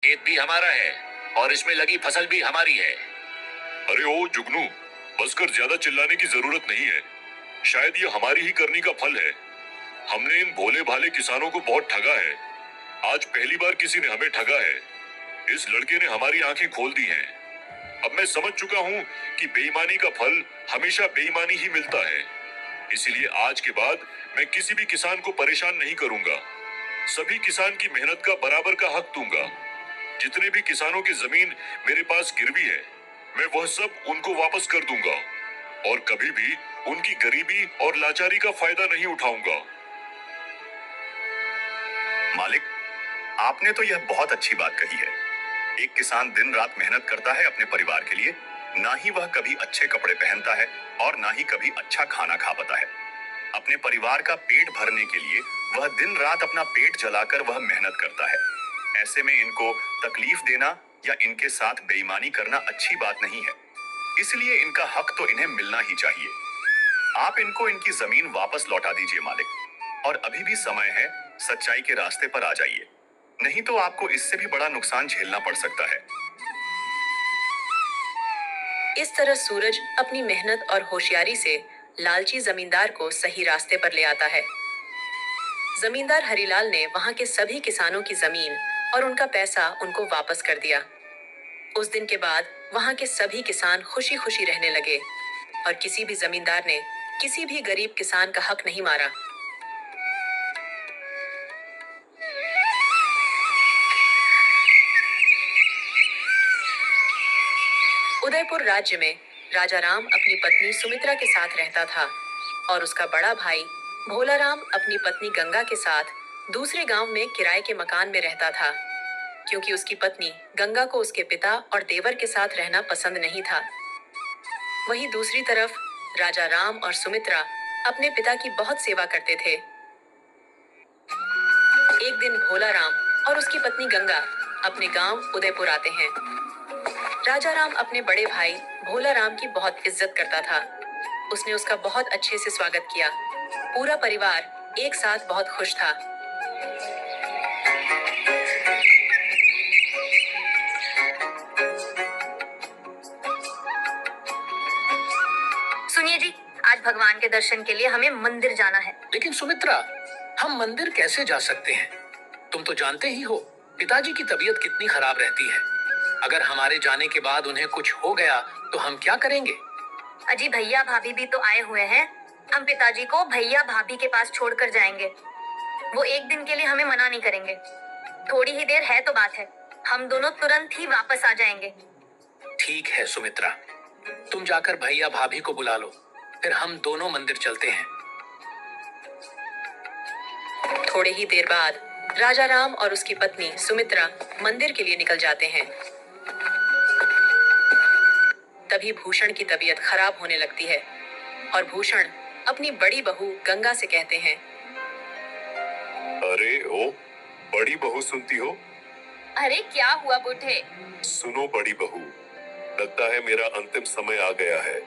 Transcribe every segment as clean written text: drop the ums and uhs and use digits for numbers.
खेत भी हमारा है और इसमें लगी फसल भी हमारी है। अरे ओ जुगनू, बस कर, ज्यादा चिल्लाने की जरूरत नहीं है। शायद ये हमारी ही करनी का फल है। हमने इन भोले भाले किसानों को बहुत ठगा है। आज पहली बार किसी ने हमें ठगा है। इस लड़के ने हमारी आंखें खोल दी हैं। अब मैं समझ चुका हूँ कि बेईमानी का फल हमेशा बेईमानी ही मिलता है। इसीलिए आज के बाद मैं किसी भी किसान को परेशान नहीं करूंगा। सभी किसान की मेहनत का बराबर का हक दूंगा। जितने भी किसानों की जमीन मेरे पास गिरवी है, मैं वह सब उनको वापस कर दूंगा और कभी भी उनकी गरीबी और लाचारी का फायदा नहीं उठाऊंगा। मालिक, आपने तो यह बहुत अच्छी बात कही है। एक किसान दिन रात मेहनत करता है अपने परिवार के लिए। ना ही वह कभी अच्छे कपड़े पहनता है और ना ही कभी अच्छा खाना खा पाता है। अपने परिवार का पेट भरने के लिए वह दिन रात अपना पेट जलाकर वह मेहनत करता है। ऐसे में इनको तकलीफ देना या इनके साथ बेईमानी करना अच्छी बात नहीं है। इसलिए इनका हक तो इन्हें मिलना ही चाहिए। आप इनको इनकी जमीन वापस लौटा दीजिए मालिक। और अभी भी समय है, सच्चाई के रास्ते पर आ जाइए, नहीं तो आपको इससे भी बड़ा नुकसान झेलना पड़ सकता है। इस तरह सूरज अपनी मेहनत और होशियारी से लालची जमींदार को सही रास्ते पर ले आता है। जमींदार हरिलाल ने वहां के सभी किसानों की जमीन और उनका पैसा उनको वापस कर दिया। उस दिन के बाद वहां के सभी किसान खुशी खुशी रहने लगे और किसी भी जमींदार ने किसी भी गरीब किसान का हक नहीं मारा। उदयपुर राज्य में राजा राम अपनी पत्नी सुमित्रा के साथ रहता था और उसका बड़ा भाई भोला राम अपनी पत्नी गंगा के साथ दूसरे गांव में किराए के मकान में रहता था, क्योंकि उसकी पत्नी गंगा को उसके पिता और देवर के साथ रहना पसंद नहीं था। वहीं दूसरी तरफ राजा राम और सुमित्रा अपने पिता की बहुत सेवा करते थे। एक दिन भोला राम और उसकी पत्नी गंगा अपने गांव उदयपुर आते हैं। राजा राम अपने बड़े भाई भोला राम की बहुत इज्जत करता था। उसने उसका बहुत अच्छे से स्वागत किया। पूरा परिवार एक साथ बहुत खुश था। सुनिए जी, आज भगवान के दर्शन के लिए हमें मंदिर जाना है। लेकिन सुमित्रा, हम मंदिर कैसे जा सकते हैं? तुम तो जानते ही हो पिताजी की तबीयत कितनी खराब रहती है। अगर हमारे जाने के बाद उन्हें कुछ हो गया तो हम क्या करेंगे? अजी, भैया भाभी भी तो आए हुए हैं। हम पिताजी को भैया भाभी के पास छोड़कर जाएंगे। वो एक दिन के लिए हमें मना नहीं करेंगे। थोड़ी ही देर है तो बात है, हम दोनों तुरंत ही वापस आ जाएंगे। ठीक है सुमित्रा, तुम जाकर भैया भाभी को बुला लो, फिर हम दोनों मंदिर चलते हैं। थोड़े ही देर बाद राजा राम और उसकी पत्नी सुमित्रा मंदिर के लिए निकल जाते हैं। तभी भूषण की तबीयत खराब होने लगती है और भूषण अपनी बड़ी बहू गंगा से कहते हैं, अरे ओ बड़ी बहू, सुनती हो? अरे क्या हुआ बूढ़े? सुनो बड़ी बहू, लगता है मेरा अंतिम समय आ गया है।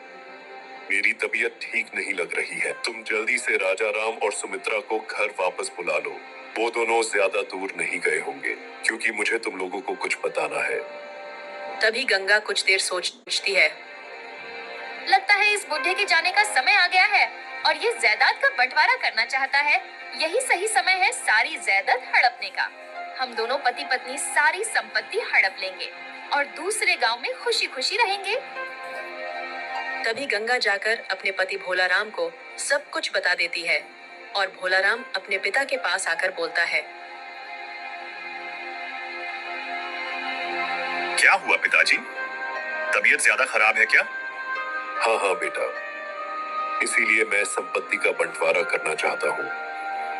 मेरी तबीयत ठीक नहीं लग रही है। तुम जल्दी से राजा राम और सुमित्रा को घर वापस बुला लो। वो दोनों ज्यादा दूर नहीं गए होंगे, क्योंकि मुझे तुम लोगों को कुछ बताना है। तभी गंगा कुछ देर सोचती है। लगता है इस बुढ़े के जाने का समय आ गया है और ये जायदाद का बंटवारा करना चाहता है। यही सही समय है सारी जायदाद हड़पने का। हम दोनों पति पत्नी सारी संपत्ति हड़प लेंगे और दूसरे गांव में खुशी खुशी रहेंगे। तभी गंगा जाकर अपने पति भोला राम को सब कुछ बता देती है और भोला राम अपने पिता के पास आकर बोलता है, क्या हुआ पिताजी? तबीयत ज्यादा खराब है क्या? हाँ हाँ बेटा, इसीलिए मैं संपत्ति का बंटवारा करना चाहता हूँ।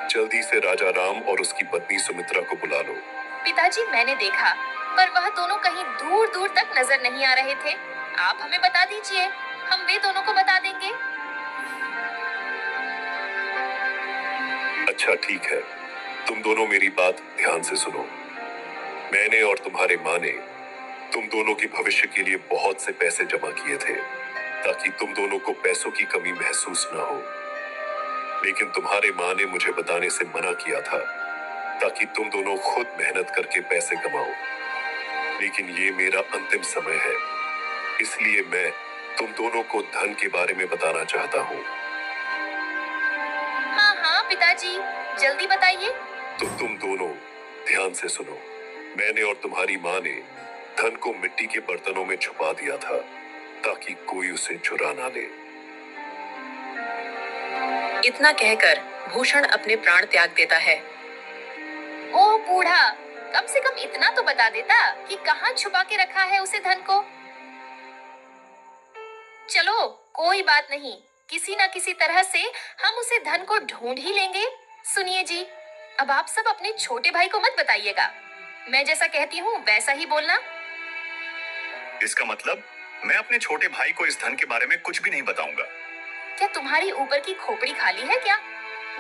जल्दी से राजा राम और उसकी पत्नी सुमित्रा को बुला लो। पिताजी, मैंने देखा, पर वह दोनों कहीं दूर दूर तक नजर नहीं आ रहे थे। आप हमें बता दीजिए, हम वे दोनों को बता देंगे। अच्छा ठीक है, तुम दोनों मेरी बात ध्यान से सुनो। मैंने और तुम्हारे माँ ने तुम दोनों की भविष्य के लिए बहुत से पैसे जमा किए थे, ताकि तुम दोनों को पैसों की कमी महसूस ना हो। लेकिन तुम्हारे माँ ने मुझे बताने से मना किया था, ताकि तुम दोनों खुद मेहनत करके पैसे कमाओ। लेकिन ये मेरा अंतिम समय है, इसलिए मैं तुम दोनों को धन के बारे में बताना चाहता हूँ। हाँ हाँ पिताजी, जल्दी बताइए। तो तुम दोनों ध्यान से सुनो। मैंने और तुम्हारी माँ ने धन को मिट्टी के बर्तनों में छुपा दिया था ताकि कोई उसे चुरा ना ले। इतना कहकर भूषण अपने प्राण त्याग देता है। ओ बूढ़ा, कम से कम इतना तो बता देता कि कहाँ छुपा के रखा है उसे धन को। चलो कोई बात नहीं, किसी ना किसी तरह से हम उसे धन को ढूंढ ही लेंगे। सुनिए जी, अब आप सब अपने छोटे भाई को मत बताइएगा। मैं जैसा कहती हूँ वैसा ही बोलना। इसका मतलब मैं अपने छोटे भाई को इस धन के बारे में कुछ भी नहीं बताऊंगा। क्या तुम्हारी ऊपर की खोपड़ी खाली है क्या?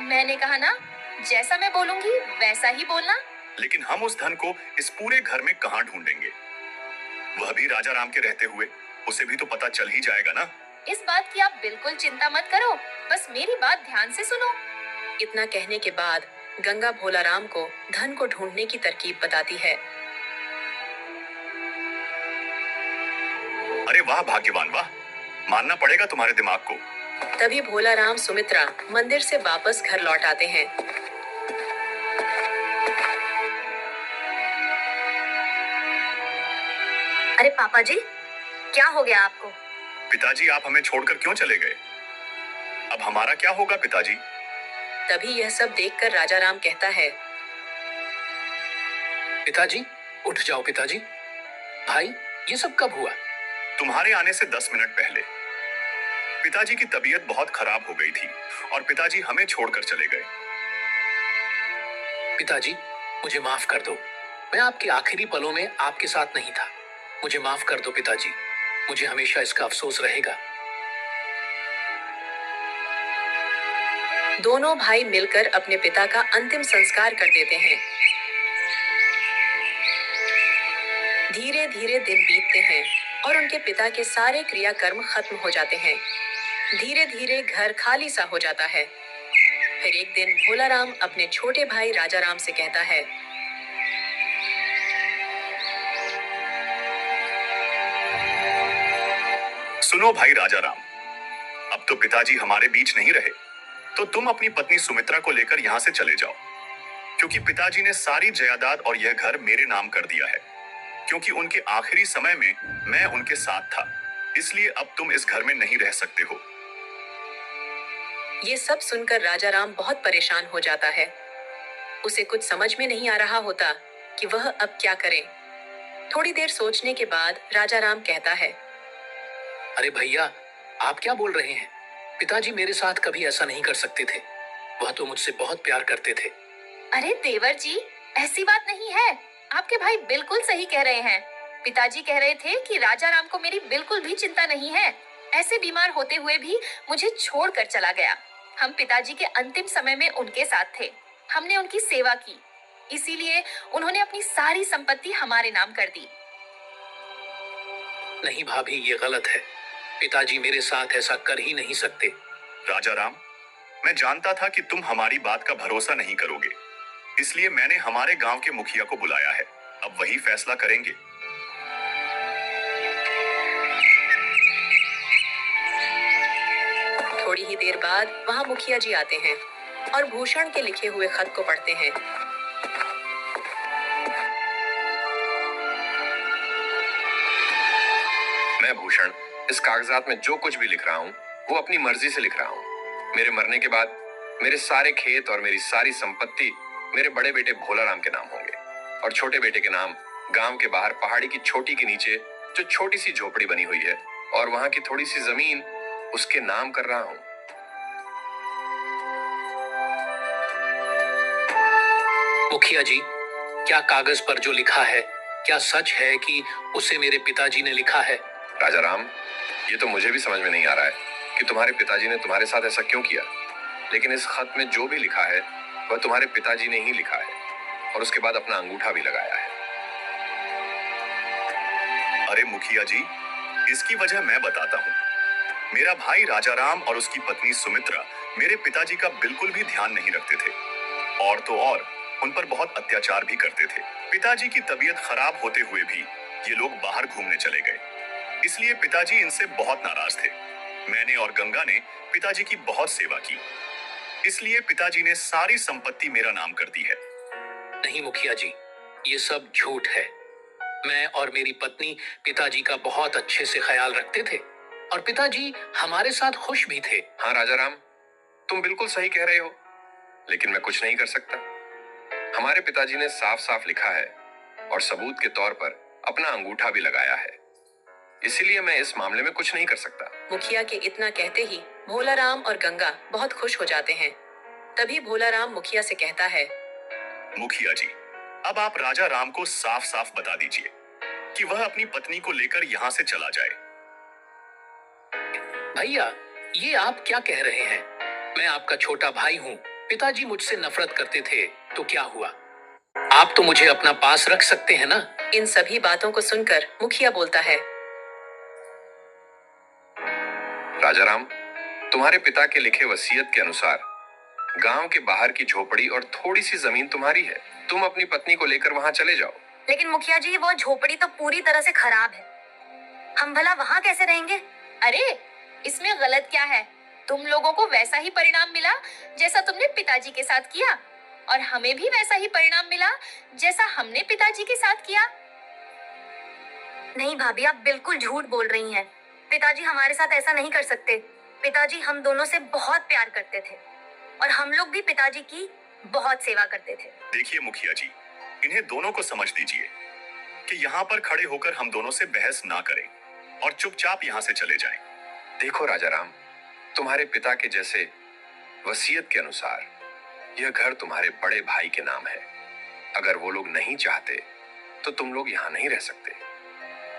मैंने कहा ना, जैसा मैं बोलूंगी वैसा ही बोलना। लेकिन हम उस धन को इस पूरे घर में कहाँ ढूंढेंगे? वह भी राजा राम के रहते हुए, उसे भी तो पता चल ही जाएगा ना। इस बात की आप बिल्कुल चिंता मत करो, बस मेरी बात ध्यान से सुनो। इतना कहने के बाद गंगा भोलाराम को धन को ढूंढने की तरकीब बताती है। अरे वाह भाग्यवान वाह, मानना पड़ेगा तुम्हारे दिमाग को। तभी भोलाराम सुमित्रा मंदिर से वापस घर लौट आते हैं। अरे पापा जी, क्या हो गया आपको? पिताजी, आप हमें छोड़कर क्यों चले गए? अब हमारा क्या होगा पिताजी? तभी यह सब देखकर राजा राम कहता है। पिताजी उठ जाओ। पिताजी, भाई ये सब कब हुआ? तुम्हारे आने से 10 मिनट पहले। पिताजी की तबीयत बहुत खराब हो गई थी और पिताजी हमें छोड़कर चले गए। पिताजी मुझे माफ कर दो, मैं आपके आखिरी पलों में आपके साथ नहीं था। मुझे माफ कर दो पिताजी, मुझे हमेशा इसका अफसोस रहेगा। दोनों भाई मिलकर अपने पिता का अंतिम संस्कार कर देते हैं। धीरे धीरे दिन बीतते हैं और उनके पिता के सारे क्रियाकर्म खत्म हो जाते हैं। धीरे धीरे घर खाली सा हो जाता है। फिर एक दिन भोलाराम अपने छोटे भाई राजा राम से कहता है। सुनो भाई राजा राम, अब तो पिताजी हमारे बीच नहीं रहे, तो तुम अपनी पत्नी सुमित्रा को लेकर यहाँ से चले जाओ, क्योंकि पिताजी ने सारी जायदाद और यह घर मेरे नाम कर दिया है। क्योंकि उनके आखिरी समय में मैं उनके साथ था, इसलिए अब तुम इस घर में नहीं रह सकते हो। ये सब सुनकर राजा राम बहुत परेशान हो जाता है। उसे कुछ समझ में नहीं आ रहा होता कि वह अब क्या करे। थोड़ी देर सोचने के बाद राजा राम कहता है। अरे भैया, आप क्या बोल रहे हैं? पिताजी मेरे साथ कभी ऐसा नहीं कर सकते थे। वह तो मुझसे बहुत प्यार करते थे। अरे देवर जी, ऐसी बात नहीं है। आपके भाई बिल्कुल सही कह रहे हैं। पिताजी कह रहे थे कि राजा राम को मेरी बिल्कुल भी चिंता नहीं है। ऐसे बीमार होते हुए भी मुझे छोड़कर चला गया। हम पिताजी के अंतिम समय में उनके साथ थे। हमने उनकी सेवा की, इसीलिए उन्होंने अपनी सारी संपत्ति हमारे नाम कर दी। नहीं भाभी, ये गलत है। पिताजी मेरे साथ ऐसा कर ही नहीं सकते। राजा राम, मैं जानता था कि तुम हमारी बात का भरोसा नहीं करोगे, इसलिए मैंने हमारे गांव के मुखिया को बुलाया है। अब वही फैसला करेंगे। थोड़ी ही देर बाद वहां मुखिया जी आते हैं और भूषण के लिखे हुए खत को पढ़ते हैं। मैं भूषण इस कागजात में जो कुछ भी लिख रहा हूँ वो अपनी मर्जी से लिख रहा हूँ। मेरे मरने के बाद मेरे सारे खेत और मेरी सारी संपत्ति मेरे बड़े बेटे भोलाराम के नाम होंगे और छोटे बेटे के नाम गांव के बाहर पहाड़ी की चोटी के नीचे जो छोटी सी झोपड़ी बनी हुई है और वहां की थोड़ी सी जमीन उसके नाम कर रहा हूँ। मुखिया जी, क्या कागज पर जो लिखा है क्या सच है कि उसे मेरे पिताजी ने लिखा है? राजा राम, ये तो मुझे भी समझ में नहीं आ रहा है कि तुम्हारे पिताजी ने तुम्हारे साथ ऐसा क्यों किया, लेकिन इस खत में जो भी लिखा है वह तुम्हारे पिताजी ने ही लिखा है और उसके बाद अपना अंगूठा भी लगाया है। अरे मुखिया जी, इसकी वजह मैं बताता हूँ। मेरा भाई राजा राम और उसकी पत्नी सुमित्रा मेरे पिताजी का बिल्कुल भी ध्यान नहीं रखते थे, और तो और उन पर बहुत अत्याचार भी करते थे। पिताजी की तबीयत खराब होते हुए भी ये लोग बाहर घूमने चले गए, इसलिए पिताजी इनसे बहुत नाराज थे। मैंने और गंगा ने पिताजी की बहुत सेवा की, इसलिए पिताजी ने सारी संपत्ति मेरा नाम कर दी है। नहीं मुखिया जी, ये सब झूठ है। मैं और मेरी पत्नी पिताजी का बहुत अच्छे से ख्याल रखते थे और पिताजी हमारे साथ खुश भी थे। हाँ राजाराम, तुम बिल्कुल सही कह रहे हो, लेकिन मैं कुछ नहीं कर सकता। हमारे पिताजी ने साफ साफ लिखा है और सबूत के तौर पर अपना अंगूठा भी लगाया है, इसीलिए मैं इस मामले में कुछ नहीं कर सकता। मुखिया के इतना कहते ही भोलाराम और गंगा बहुत खुश हो जाते हैं। तभी भोलाराम मुखिया से कहता है, मुखिया जी, अब आप राजा राम को साफ साफ बता दीजिए कि वह अपनी पत्नी को लेकर यहाँ से चला जाए। भैया, ये आप क्या कह रहे हैं? मैं आपका छोटा भाई हूँ। पिताजी मुझसे नफरत करते थे तो क्या हुआ? आप तो मुझे अपना पास रख सकते हैं ना? इन सभी बातों को सुनकर मुखिया बोलता है, राजाराम, तुम्हारे पिता के लिखे वसीयत के अनुसार गांव के बाहर की झोपड़ी और थोड़ी सी जमीन तुम्हारी है। तुम अपनी पत्नी को लेकर वहां चले जाओ। लेकिन मुखिया जी, वो झोपड़ी तो पूरी तरह से खराब है, हम भला वहाँ कैसे रहेंगे? अरे, इसमें गलत क्या है? तुम लोगों को वैसा ही परिणाम मिला जैसा तुमने पिताजी के साथ किया, और हमें भी वैसा ही परिणाम मिला जैसा हमने पिताजी के साथ किया। नहीं भाभी, आप बिल्कुल झूठ बोल रही हैं। पिताजी हमारे साथ ऐसा नहीं कर सकते। पिताजी हम दोनों से बहुत प्यार करते थे और हम लोग भी पिताजी की बहुत सेवा करते थे। देखिए मुखिया जी, इन्हें दोनों को समझ दीजिए कि यहाँ पर खड़े होकर हम दोनों से बहस ना करें और चुपचाप यहाँ से चले जाएं। देखो राजाराम, तुम्हारे पिता के जैसे वसीयत के अनुसार यह घर तुम्हारे बड़े भाई के नाम है। अगर वो लोग नहीं चाहते तो तुम लोग यहाँ नहीं रह सकते,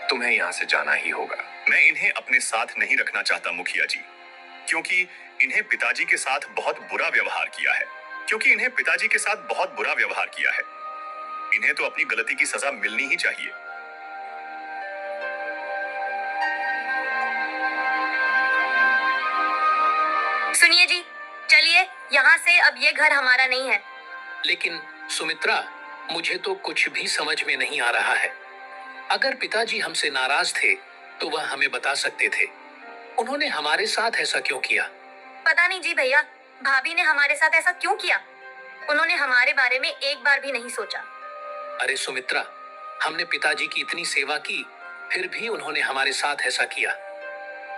तुम्हें यहाँ से जाना ही होगा। मैं इन्हें अपने साथ नहीं रखना चाहता मुखिया जी, क्योंकि इन्हें पिताजी के साथ बहुत बुरा व्यवहार किया है। इन्हें तो अपनी गलती की सजा मिलनी ही चाहिए। सुनिए जी, चलिए यहाँ से, अब ये घर हमारा नहीं है। लेकिन सुमित्रा, मुझे तो कुछ भी समझ में नहीं आ रहा है। अगर पिताजी हमसे नाराज थे तो वह हमें बता सकते थे। उन्होंने हमारे साथ ऐसा क्यों किया? पता नहीं जी भैया, भाभी ने हमारे साथ ऐसा क्यों किया? उन्होंने हमारे बारे में एक बार भी नहीं सोचा। अरे सुमित्रा, हमने पिताजी की इतनी सेवा की, फिर भी उन्होंने हमारे साथ ऐसा किया।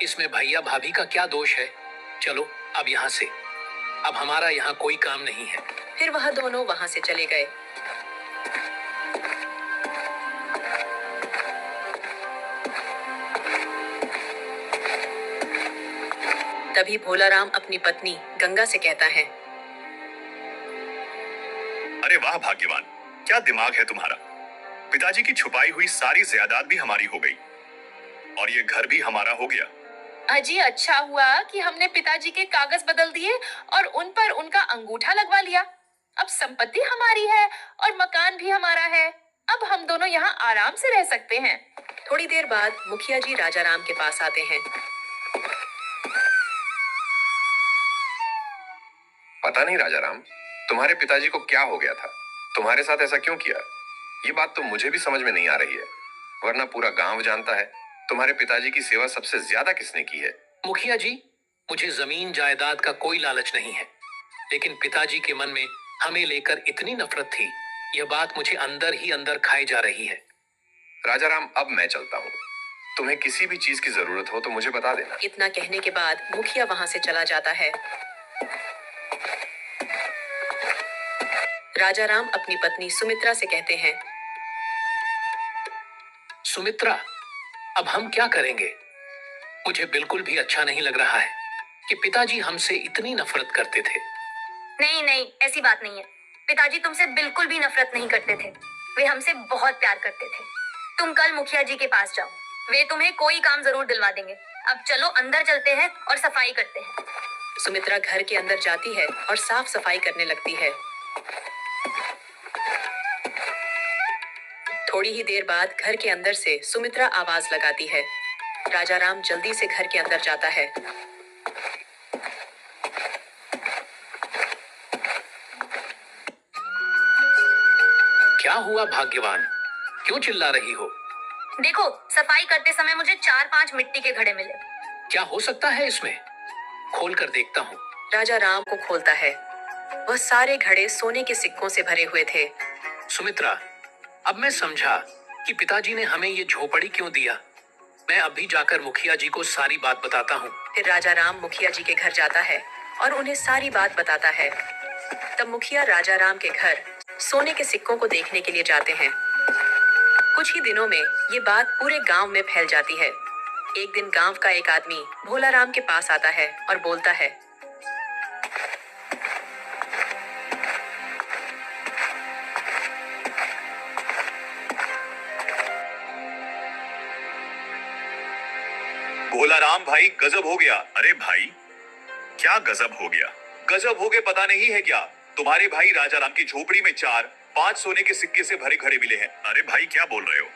इसमें भैया भाभी का क्या दोष है? चलो अब यहाँ से, अब हमारा यहाँ कोई काम नहीं है। फिर वह दोनों वहां से चले गए। तभी भोलाराम अपनी पत्नी गंगा से कहता है, अरे वाह भाग्यवान, क्या दिमाग है तुम्हारा। पिताजी की छुपाई हुई सारी जायदाद भी हमारी हो गई और ये घर भी हमारा हो गया। अजी, अच्छा हुआ कि हमने पिताजी के कागज बदल दिए और उन पर उनका अंगूठा लगवा लिया। अब संपत्ति हमारी है और मकान भी हमारा है। अब हम दोनों यहाँ आराम से रह सकते हैं। थोड़ी देर बाद मुखिया जी राजाराम के पास आते हैं। पता नहीं राजाराम, तुम्हारे पिताजी को क्या हो गया था, तुम्हारे साथ ऐसा क्यों किया? ये बात तो मुझे भी समझ में नहीं आ रही है, वरना पूरा गांव जानता है तुम्हारे पिताजी की सेवा सबसे ज्यादा किसने की है। मुखिया जी, मुझे जमीन जायदाद का कोई लालच नहीं है, लेकिन पिताजी के मन में हमें लेकर इतनी नफरत थी, यह बात मुझे अंदर ही अंदर खाई जा रही है। राजाराम, अब मैं चलता हूँ। तुम्हें किसी भी चीज की जरूरत हो तो मुझे बता देना। इतना कहने के बाद मुखिया वहां से चला जाता है। राजाराम अपनी पत्नी सुमित्रा से कहते हैं, सुमित्रा, अब हम क्या करेंगे? मुझे बिल्कुल भी अच्छा नहीं लग रहा है कि पिताजी हमसे इतनी नफरत करते थे। नहीं नहीं, ऐसी बात नहीं है। पिताजी तुमसे बिल्कुल भी नफरत नहीं करते थे, वे हमसे बहुत प्यार करते थे। तुम कल मुखिया जी के पास जाओ, वे तुम्हें कोई काम जरूर दिलवा देंगे। अब चलो अंदर चलते हैं और सफाई करते हैं। सुमित्रा घर के अंदर जाती है और साफ सफाई करने लगती है। थोड़ी ही देर बाद घर के अंदर से सुमित्रा आवाज लगाती है। राजाराम जल्दी से घर के अंदर जाता है। क्या हुआ भाग्यवान, क्यों चिल्ला रही हो? देखो, सफाई करते समय मुझे 4-5 मिट्टी के घड़े मिले। क्या हो सकता है इसमें? खोल कर देखता हूँ। राजा राम को खोलता है। वह सारे घड़े सोने के सिक्कों से भरे हुए थे। सुमित्रा, अब मैं समझा कि पिताजी ने हमें ये झोपड़ी क्यों दिया। मैं अभी जाकर मुखिया जी को सारी बात बताता हूँ। फिर राजा राम मुखिया जी के घर जाता है और उन्हें सारी बात बताता है। तब मुखिया राजा राम के घर सोने के सिक्कों को देखने के लिए जाते हैं। कुछ ही दिनों में ये बात पूरे गांव में फैल जाती है। एक दिन गांव का एक आदमी भोला राम के पास आता है और बोलता है, भोला राम भाई, गजब हो गया। अरे भाई, क्या गजब हो गया? गजब हो गए पता नहीं है क्या? तुम्हारे भाई राजा राम की झोपड़ी में 4-5 सोने के सिक्के से भरे घड़े मिले हैं। अरे भाई, क्या बोल रहे हो?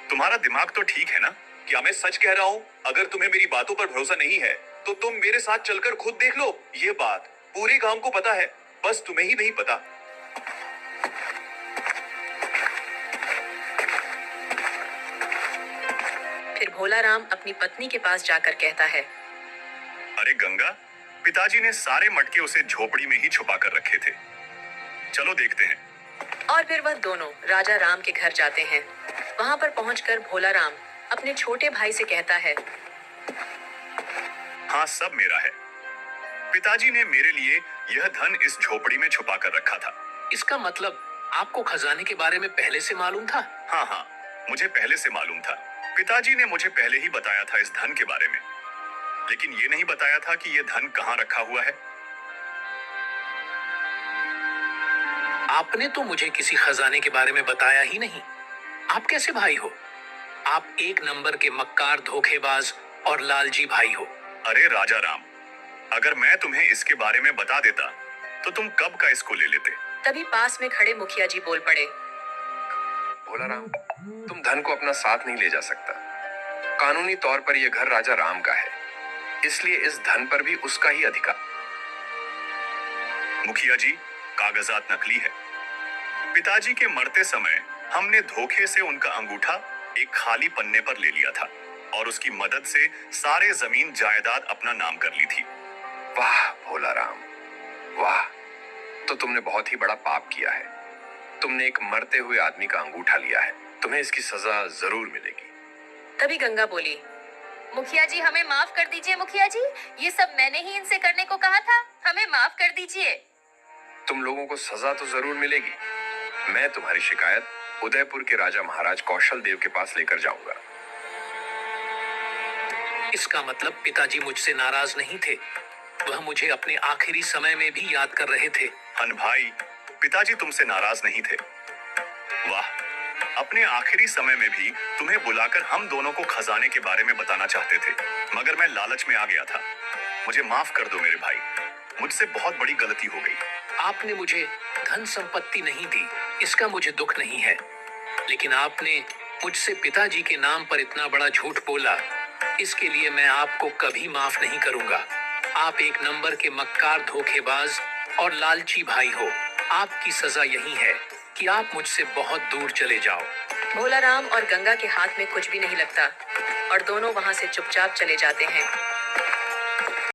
तुम्हारा दिमाग तो ठीक है ना? क्या मैं सच कह रहा हूँ? अगर तुम्हें मेरी बातों पर भरोसा नहीं है तो तुम मेरे साथ चलकर खुद देख लो। ये बात पूरे गांव को पता है, बस तुम्हें ही नहीं पता। फिर भोला राम अपनी पत्नी के पास जाकर कहता है, अरे गंगा, पिताजी ने सारे मटके उसे झोपड़ी में ही छुपा कर रखे थे। चलो देखते हैं। और फिर वह दोनों राजा राम के घर जाते हैं। वहां पर पहुंचकर भोला राम अपने छोटे भाई से कहता है, हाँ, सब मेरा है। पिताजी ने मेरे लिए यह धन इस झोपड़ी में छुपा कर रखा था। इसका मतलब आपको खजाने के बारे में पहले से मालूम था? हाँ हाँ, मुझे पहले से मालूम था। पिताजी ने मुझे पहले ही बताया था इस धन के बारे में, लेकिन ये नहीं बताया था कि यह धन कहाँ रखा हुआ है। आपने तो मुझे किसी खजाने के बारे में बताया ही नहीं। आप कैसे भाई हो? आप एक नंबर के मक्कार, धोखेबाज और लालची भाई हो। अरे राजा राम, अगर मैं तुम्हें इसके बारे में बता देता तो तुम कब का इसको ले लेते। तभी पास में खड़े मुखिया जी बोल पड़े, भोला राम, तुम धन को अपना साथ नहीं ले जा सकता। कानूनी तौर पर यह घर राजा राम का है, इसलिए इस धन पर भी उसका ही अधिकार। मुखिया जी, कागजात नकली है। पिताजी के मरते समय हमने धोखे से उनका अंगूठा एक खाली पन्ने पर ले लिया था और उसकी मदद से सारे जमीन जायदाद अपना नाम कर ली थी। वाह भोला राम, वाह। तो तुमने बहुत ही बड़ा पाप किया है। तुमने एक मरते हुए आदमी का अंगूठा लिया है। तुम्हें इसकी सजा जरूर मिलेगी। तभी गंगा बोली, मुखिया जी, हमें माफ कर दीजिए। मुखिया जी, ये सब मैंने ही इनसे करने को कहा था। हमें माफ कर दीजिए। तुम लोगों को सजा तो जरूर मिलेगी। मैं तुम्हारी शिकायत उदयपुर के राजा महाराज कौशल देव के पास लेकर जाऊंगा। इसका मतलब पिताजी मुझसे नाराज नहीं थे। वह मुझे अपने आखिरी समय में भी याद कर रहे थे। हन भाई, पिताजी तुमसे नाराज नहीं थे। वाह, अपने आखिरी समय में भी तुम्हें बुलाकर हम दोनों को खजाने के बारे में बताना चाहते थे, मगर मैं लालच में आ गया था। मुझे माफ कर दो मेरे भाई, मुझसे बहुत बड़ी गलती हो गई। आपने मुझे धन संपत्ति नहीं दी, इसका मुझे दुख नहीं है, लेकिन आपने मुझसे पिताजी के नाम पर इतना बड़ा झूठ बोला, इसके लिए मैं आपको कभी माफ नहीं करूंगा। आप एक नंबर के मक्कार, धोखेबाज और लालची भाई हो। आपकी सजा यही है कि आप मुझसे बहुत दूर चले जाओ। भोला राम और गंगा के हाथ में कुछ भी नहीं लगता और दोनों वहां से चुपचाप चले जाते हैं।